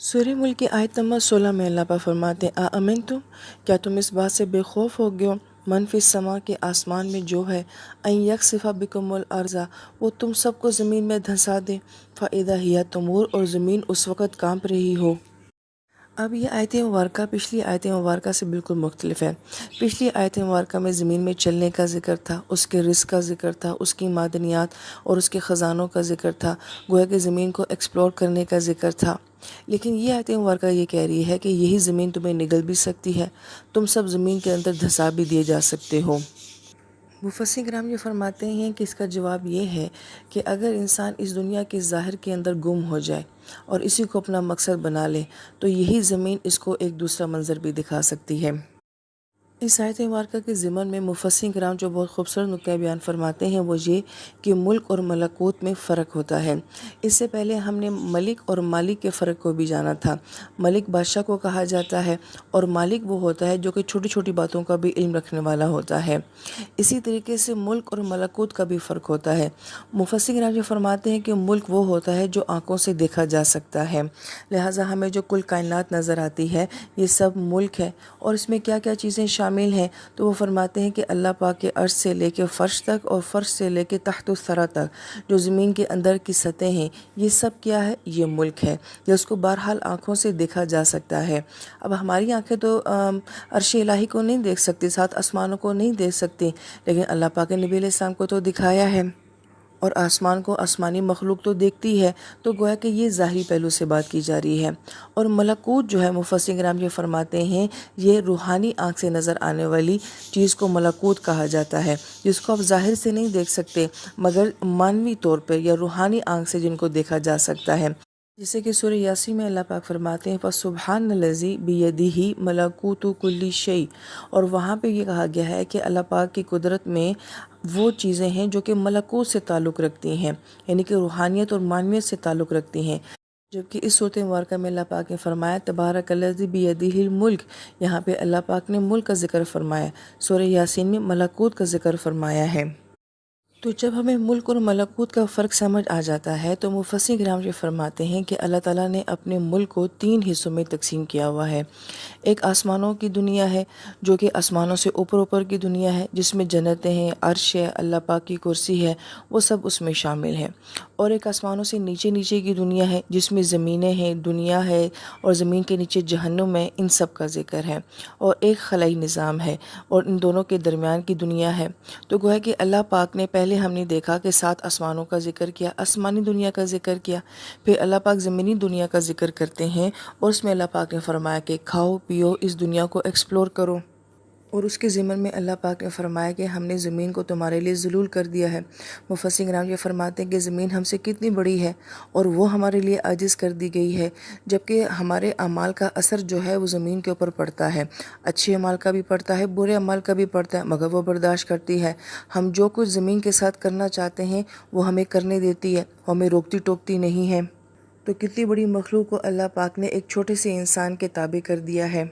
سورہ ملک کی آیت نمبر 16 میں اللہ پاک فرماتے ہیں آمنتم، کیا تم اس بات سے بے خوف ہو گئے ہو من فی السماء کے آسمان میں جو ہے ان یکسف بکم الارض، وہ تم سب کو زمین میں دھنسا دے فاذا ہی تمور، اور زمین اس وقت کانپ رہی ہو۔ اب یہ آیت مبارکہ پچھلی آیت مبارکہ سے بالکل مختلف ہے۔ پچھلی آیت مبارکہ میں زمین میں چلنے کا ذکر تھا، اس کے رزق کا ذکر تھا، اس کی معدنیات اور اس کے خزانوں کا ذکر تھا، گویا کہ زمین کو ایکسپلور کرنے کا ذکر تھا۔ لیکن یہ آیت مبارکہ یہ کہہ رہی ہے کہ یہی زمین تمہیں نگل بھی سکتی ہے، تم سب زمین کے اندر دھسا بھی دیے جا سکتے ہو۔ مفسرین کرام یہ فرماتے ہیں کہ اس کا جواب یہ ہے کہ اگر انسان اس دنیا کے ظاہر کے اندر گم ہو جائے اور اسی کو اپنا مقصد بنا لے تو یہی زمین اس کو ایک دوسرا منظر بھی دکھا سکتی ہے۔ اس آیت مبارکہ کے ضمن میں مفسرین کرام جو بہت خوبصورت نکتہ بیان فرماتے ہیں وہ یہ کہ ملک اور ملکوت میں فرق ہوتا ہے۔ اس سے پہلے ہم نے ملک اور مالک کے فرق کو بھی جانا تھا۔ ملک بادشاہ کو کہا جاتا ہے اور مالک وہ ہوتا ہے جو کہ چھوٹی چھوٹی باتوں کا بھی علم رکھنے والا ہوتا ہے۔ اسی طریقے سے ملک اور ملکوت کا بھی فرق ہوتا ہے۔ مفسرین کرام یہ فرماتے ہیں کہ ملک وہ ہوتا ہے جو آنکھوں سے دیکھا جا سکتا ہے، لہٰذا ہمیں جو کل کائنات نظر آتی ہے یہ سب ملک ہے، اور اس میں کیا کیا چیزیں شامل ہیں تو وہ فرماتے ہیں کہ اللہ پاک کے عرش سے لے کے فرش تک اور فرش سے لے کے تحت الثری تک جو زمین کے اندر کی سطح ہیں یہ سب کیا ہے، یہ ملک ہے جس کو بہرحال آنکھوں سے دیکھا جا سکتا ہے۔ اب ہماری آنکھیں تو عرش الہی کو نہیں دیکھ سکتی، سات آسمانوں کو نہیں دیکھ سکتی، لیکن اللہ پاک نے نبی علیہ السلام کو تو دکھایا ہے، اور آسمان کو آسمانی مخلوق تو دیکھتی ہے، تو گویا کہ یہ ظاہری پہلو سے بات کی جا رہی ہے۔ اور ملکوت جو ہے مفسرین کرام یہ فرماتے ہیں یہ روحانی آنکھ سے نظر آنے والی چیز کو ملکوت کہا جاتا ہے، جس کو آپ ظاہر سے نہیں دیکھ سکتے مگر معنوی طور پر یا روحانی آنکھ سے جن کو دیکھا جا سکتا ہے۔ جیسے کہ سورہ یاسین میں اللہ پاک فرماتے ہیں فَسُبْحَانَ الَّذِی بِیَدِهِ مَلَکُوتُ کُلِّ شَیْءٍ، اور وہاں پہ یہ کہا گیا ہے کہ اللہ پاک کی قدرت میں وہ چیزیں ہیں جو کہ ملکوت سے تعلق رکھتی ہیں، یعنی کہ روحانیت اور معنویت سے تعلق رکھتی ہیں۔ جبکہ اس صورت مبارکہ میں اللہ پاک نے فرمایا تبارک الذی بیدہ الملک، یہاں پہ اللہ پاک نے ملک کا ذکر فرمایا، سورہ یاسین میں ملکوت کا ذکر فرمایا ہے۔ تو جب ہمیں ملک اور ملکوت کا فرق سمجھ آ جاتا ہے تو مفسرین کرام یہ فرماتے ہیں کہ اللہ تعالیٰ نے اپنے ملک کو 3 حصوں میں تقسیم کیا ہوا ہے۔ ایک آسمانوں کی دنیا ہے جو کہ آسمانوں سے اوپر اوپر کی دنیا ہے، جس میں جنتیں ہیں، عرش ہے، اللہ پاک کی کرسی ہے، وہ سب اس میں شامل ہیں۔ اور ایک آسمانوں سے نیچے نیچے کی دنیا ہے جس میں زمینیں ہیں، دنیا ہے، اور زمین کے نیچے جہنم ہے، ان سب کا ذکر ہے۔ اور ایک خلائی نظام ہے، اور ان دونوں کے درمیان کی دنیا ہے۔ تو گویا کہ اللہ پاک نے پہلے ہم نے دیکھا کہ 7 آسمانوں کا ذکر کیا، آسمانی دنیا کا ذکر کیا، پھر اللہ پاک زمینی دنیا کا ذکر کرتے ہیں، اور اس میں اللہ پاک نے فرمایا کہ کھاؤ پیو، اس دنیا کو ایکسپلور کرو۔ اور اس کے ضمن میں اللہ پاک نے فرمایا کہ ہم نے زمین کو تمہارے لیے ذلول کر دیا ہے۔ مفسرین کرام یہ فرماتے ہیں کہ زمین ہم سے کتنی بڑی ہے اور وہ ہمارے لیے عاجز کر دی گئی ہے، جبکہ ہمارے اعمال کا اثر جو ہے وہ زمین کے اوپر پڑتا ہے، اچھے اعمال کا بھی پڑتا ہے، برے اعمال کا بھی پڑتا ہے، مگر وہ برداشت کرتی ہے۔ ہم جو کچھ زمین کے ساتھ کرنا چاہتے ہیں وہ ہمیں کرنے دیتی ہے، وہ ہمیں روکتی ٹوکتی نہیں ہے۔ تو کتنی بڑی مخلوق کو اللہ پاک نے ایک چھوٹے سے انسان کے تابع کر دیا ہے۔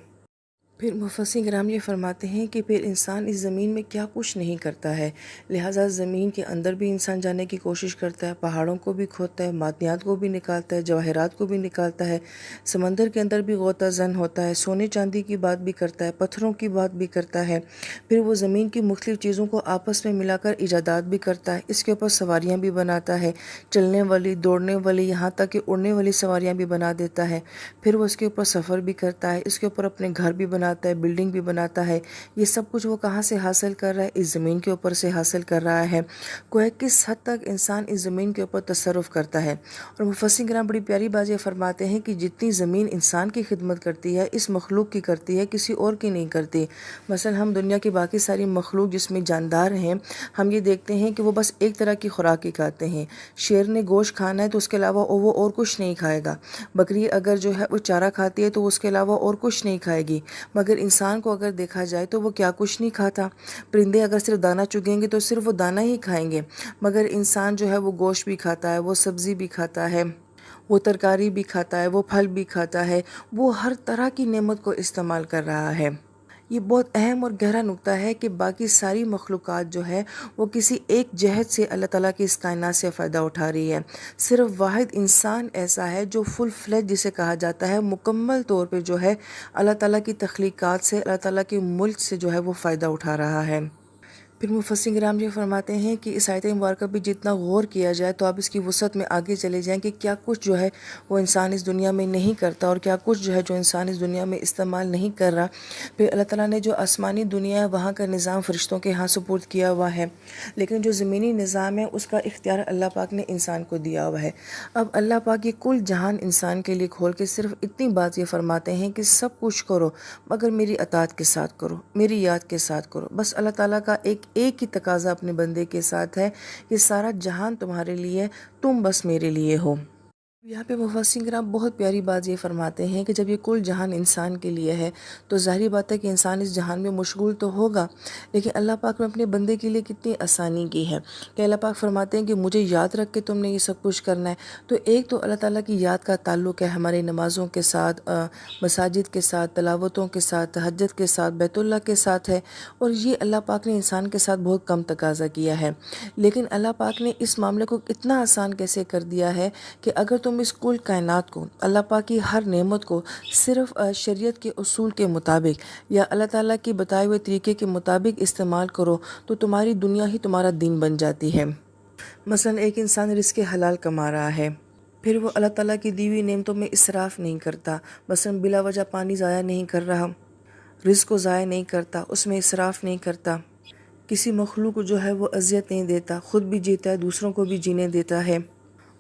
پھر مفسرین کرام یہ فرماتے ہیں کہ پھر انسان اس زمین میں کیا کچھ نہیں کرتا ہے، لہٰذا زمین کے اندر بھی انسان جانے کی کوشش کرتا ہے، پہاڑوں کو بھی کھودتا ہے، معدنیات کو بھی نکالتا ہے، جواہرات کو بھی نکالتا ہے، سمندر کے اندر بھی غوطہ زن ہوتا ہے، سونے چاندی کی بات بھی کرتا ہے، پتھروں کی بات بھی کرتا ہے، پھر وہ زمین کی مختلف چیزوں کو آپس میں ملا کر ایجادات بھی کرتا ہے، اس کے اوپر سواریاں بھی بناتا ہے، چلنے والی، دوڑنے والی، یہاں تک کہ اڑنے والی سواریاں بھی بنا دیتا ہے، پھر وہ اس کے اوپر سفر بھی کرتا ہے، اس کے اوپر اپنے گھر بھی بناتا ہے، بلڈنگ بھی بناتا ہے۔ یہ سب کچھ وہ کہاں سے حاصل کر رہا ہے؟ اس زمین کے اوپر سے حاصل کر رہا ہے۔ کوئی کس حد تک انسان اس زمین کے اوپر تصرف کرتا ہے۔ اور مفسرین کرام بڑی پیاری بات یہ فرماتے ہیں کہ جتنی زمین انسان کی خدمت کرتی ہے، اس مخلوق کی کرتی ہے، کسی اور کی نہیں کرتی۔ مثلا ہم دنیا کی باقی ساری مخلوق جس میں جاندار ہیں، ہم یہ دیکھتے ہیں کہ وہ بس ایک طرح کی خوراک ہی کھاتے ہیں۔ شیر نے گوشت کھانا ہے تو اس کے علاوہ وہ اور کچھ نہیں کھائے گا۔ بکری اگر جو ہے وہ چارہ کھاتی ہے تو اس کے علاوہ اور کچھ نہیں کھائے گی، مگر انسان کو اگر دیکھا جائے تو وہ کیا کچھ نہیں کھاتا۔ پرندے اگر صرف دانہ چگیں گے تو صرف وہ دانہ ہی کھائیں گے، مگر انسان جو ہے وہ گوشت بھی کھاتا ہے، وہ سبزی بھی کھاتا ہے، وہ ترکاری بھی کھاتا ہے، وہ پھل بھی کھاتا ہے، وہ ہر طرح کی نعمت کو استعمال کر رہا ہے۔ یہ بہت اہم اور گہرا نکتہ ہے کہ باقی ساری مخلوقات جو ہے وہ کسی ایک جہت سے اللہ تعالیٰ کی اس کائنات سے فائدہ اٹھا رہی ہے۔ صرف واحد انسان ایسا ہے جو فل فلیج جسے کہا جاتا ہے، مکمل طور پہ جو ہے اللہ تعالیٰ کی تخلیقات سے، اللہ تعالیٰ کے ملک سے جو ہے وہ فائدہ اٹھا رہا ہے۔ پھر مفسرین کرام یہ فرماتے ہیں کہ اس آیت مبارکہ پہ جتنا غور کیا جائے تو آپ اس کی وسعت میں آگے چلے جائیں کہ کیا کچھ جو ہے وہ انسان اس دنیا میں نہیں کرتا اور کیا کچھ جو ہے جو انسان اس دنیا میں استعمال نہیں کر رہا۔ پھر اللہ تعالیٰ نے جو آسمانی دنیا ہے وہاں کا نظام فرشتوں کے ہاں سپرد کیا ہوا ہے، لیکن جو زمینی نظام ہے اس کا اختیار اللہ پاک نے انسان کو دیا ہوا ہے۔ اب اللہ پاک یہ کل جہان انسان کے لیے کھول کے صرف اتنی بات یہ فرماتے ہیں کہ سب کچھ کرو مگر میری اطاعت کے ساتھ کرو، میری یاد کے ساتھ کرو۔ بس اللہ تعالیٰ کا ایک ہی تقاضا اپنے بندے کے ساتھ ہے کہ سارا جہان تمہارے لیے، تم بس میرے لیے ہو۔ یہاں پہ مفسرین کرام بہت پیاری بات یہ فرماتے ہیں کہ جب یہ کل جہان انسان کے لیے ہے تو ظاہری بات ہے کہ انسان اس جہان میں مشغول تو ہوگا، لیکن اللہ پاک نے اپنے بندے کے لیے کتنی آسانی کی ہے کہ اللہ پاک فرماتے ہیں کہ مجھے یاد رکھ کے تم نے یہ سب کچھ کرنا ہے۔ تو ایک تو اللہ تعالیٰ کی یاد کا تعلق ہے ہمارے نمازوں کے ساتھ، مساجد کے ساتھ، تلاوتوں کے ساتھ، تہجد کے ساتھ، بیت اللہ کے ساتھ ہے، اور یہ اللہ پاک نے انسان کے ساتھ بہت کم تقاضا کیا ہے۔ لیکن اللہ پاک نے اس معاملے کو اتنا آسان کیسے کر دیا ہے کہ اگر تم اس کل کائنات کو، اللہ پاک کی ہر نعمت کو صرف شریعت کے اصول کے مطابق یا اللہ تعالیٰ کی بتائے ہوئے طریقے کے مطابق استعمال کرو تو تمہاری دنیا ہی تمہارا دین بن جاتی ہے۔ مثلا ایک انسان رزق حلال کما رہا ہے، پھر وہ اللہ تعالیٰ کی دی ہوئی نعمتوں میں اسراف نہیں کرتا، مثلا بلا وجہ پانی ضائع نہیں کر رہا، رزق کو ضائع نہیں کرتا، اس میں اسراف نہیں کرتا، کسی مخلوق کو جو ہے وہ اذیت نہیں دیتا، خود بھی جیتا ہے، دوسروں کو بھی جینے دیتا ہے۔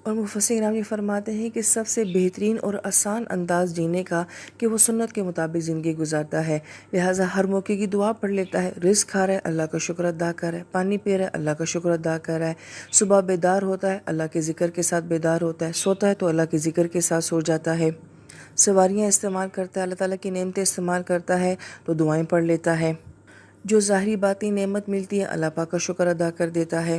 اور مفسرین کرام یہ فرماتے ہیں کہ سب سے بہترین اور آسان انداز جینے کا کہ وہ سنت کے مطابق زندگی گزارتا ہے، لہٰذا ہر موقع کی دعا پڑھ لیتا ہے، رزق کھا رہا ہے اللہ کا شکر ادا کر رہا ہے، پانی پی رہا ہے اللہ کا شکر ادا کر رہا ہے، صبح بیدار ہوتا ہے اللہ کے ذکر کے ساتھ بیدار ہوتا ہے، سوتا ہے تو اللہ کے ذکر کے ساتھ سو جاتا ہے، سواریاں استعمال کرتا ہے، اللہ تعالیٰ کی نعمتیں استعمال کرتا ہے تو دعائیں پڑھ لیتا ہے، جو ظاہری باطنی نعمت ملتی ہے اللہ پاک کا شکر ادا کر دیتا ہے۔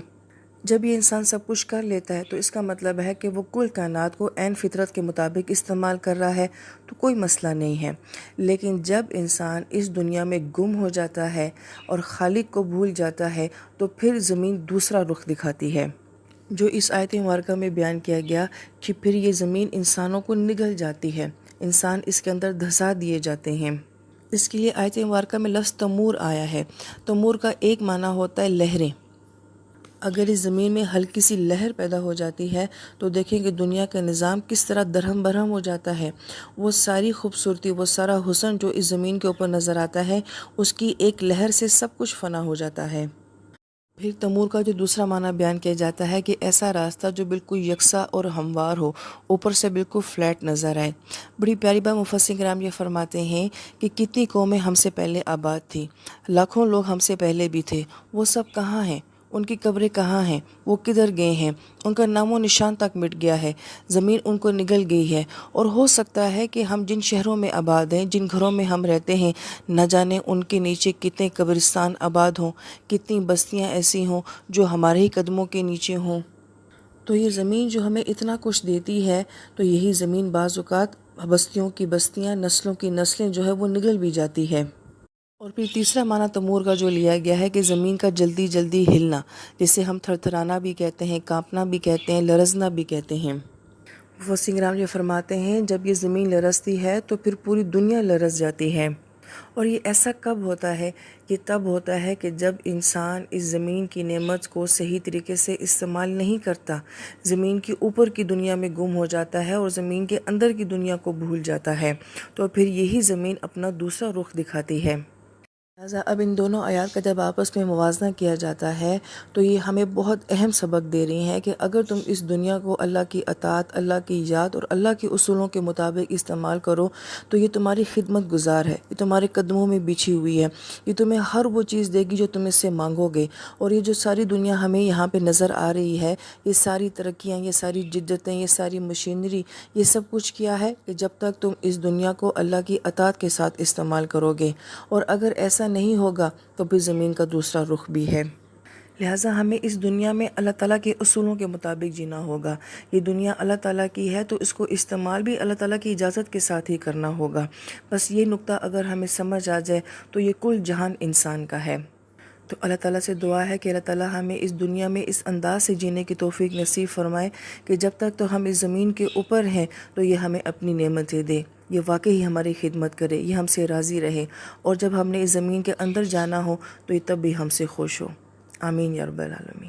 جب یہ انسان سب کچھ کر لیتا ہے تو اس کا مطلب ہے کہ وہ کل کائنات کو عین فطرت کے مطابق استعمال کر رہا ہے تو کوئی مسئلہ نہیں ہے۔ لیکن جب انسان اس دنیا میں گم ہو جاتا ہے اور خالق کو بھول جاتا ہے تو پھر زمین دوسرا رخ دکھاتی ہے، جو اس آیت مبارکہ میں بیان کیا گیا کہ پھر یہ زمین انسانوں کو نگل جاتی ہے، انسان اس کے اندر دھسا دیے جاتے ہیں۔ اس کے لیے آیت مبارکہ میں لفظ تمور آیا ہے۔ تمور کا ایک معنی ہوتا ہے لہریں۔ اگر اس زمین میں ہلکی سی لہر پیدا ہو جاتی ہے تو دیکھیں کہ دنیا کا نظام کس طرح درہم برہم ہو جاتا ہے، وہ ساری خوبصورتی، وہ سارا حسن جو اس زمین کے اوپر نظر آتا ہے اس کی ایک لہر سے سب کچھ فنا ہو جاتا ہے۔ پھر تمور کا جو دوسرا معنی بیان کیا جاتا ہے کہ ایسا راستہ جو بالکل یکساں اور ہموار ہو، اوپر سے بالکل فلیٹ نظر آئے۔ بڑی پیاری بات مفسرین کرام یہ فرماتے ہیں کہ کتنی قومیں ہم سے پہلے آباد تھی، لاکھوں لوگ ہم سے پہلے بھی تھے، وہ سب کہاں ہیں؟ ان کی قبریں کہاں ہیں؟ وہ کدھر گئے ہیں؟ ان کا نام و نشان تک مٹ گیا ہے، زمین ان کو نگل گئی ہے، اور ہو سکتا ہے کہ ہم جن شہروں میں آباد ہیں، جن گھروں میں ہم رہتے ہیں، نہ جانے ان کے نیچے کتنے قبرستان آباد ہوں، کتنی بستیاں ایسی ہوں جو ہمارے ہی قدموں کے نیچے ہوں۔ تو یہ زمین جو ہمیں اتنا کچھ دیتی ہے تو یہی زمین بعض اوقات بستیوں کی بستیاں، نسلوں کی نسلیں جو ہے وہ نگل بھی جاتی ہے۔ اور پھر تیسرا معنی تمور کا جو لیا گیا ہے کہ زمین کا جلدی جلدی ہلنا، جسے ہم تھر تھرانا بھی کہتے ہیں، کانپنا بھی کہتے ہیں، لرزنا بھی کہتے ہیں۔ مفسرین کرام یہ فرماتے ہیں جب یہ زمین لرزتی ہے تو پھر پوری دنیا لرز جاتی ہے، اور یہ ایسا کب ہوتا ہے؟ یہ تب ہوتا ہے کہ جب انسان اس زمین کی نعمت کو صحیح طریقے سے استعمال نہیں کرتا، زمین کی اوپر کی دنیا میں گم ہو جاتا ہے اور زمین کے اندر کی دنیا کو بھول جاتا ہے، تو پھر یہی زمین اپنا دوسرا رخ دکھاتی ہے۔ لہٰذا اب ان دونوں آیات کا جب آپس میں موازنہ کیا جاتا ہے تو یہ ہمیں بہت اہم سبق دے رہی ہیں کہ اگر تم اس دنیا کو اللہ کی اطاعت، اللہ کی یاد اور اللہ کے اصولوں کے مطابق استعمال کرو تو یہ تمہاری خدمت گزار ہے، یہ تمہارے قدموں میں بچھی ہوئی ہے، یہ تمہیں ہر وہ چیز دے گی جو تم اس سے مانگو گے۔ اور یہ جو ساری دنیا ہمیں یہاں پہ نظر آ رہی ہے، یہ ساری ترقیاں، یہ ساری جدتیں، یہ ساری مشینری، یہ سب کچھ کیا ہے کہ جب تک تم اس دنیا کو اللہ کی اطاعت کے ساتھ استعمال کرو گے، اور اگر ایسا نہیں ہوگا تو پھر زمین کا دوسرا رخ بھی ہے۔ لہٰذا ہمیں اس دنیا میں اللہ تعالیٰ کے اصولوں کے مطابق جینا ہوگا۔ یہ دنیا اللہ تعالیٰ کی ہے تو اس کو استعمال بھی اللہ تعالیٰ کی اجازت کے ساتھ ہی کرنا ہوگا۔ بس یہ نقطہ اگر ہمیں سمجھ آ جائے تو یہ کل جہان انسان کا ہے۔ تو اللہ تعالیٰ سے دعا ہے کہ اللہ تعالیٰ ہمیں اس دنیا میں اس انداز سے جینے کی توفیق نصیب فرمائے کہ جب تک تو ہم اس زمین کے اوپر ہیں تو یہ ہمیں اپنی نعمتیں دے، یہ واقعی ہماری خدمت کرے، یہ ہم سے راضی رہے، اور جب ہم نے اس زمین کے اندر جانا ہو تو یہ تب بھی ہم سے خوش ہو۔ آمین یا رب العالمین۔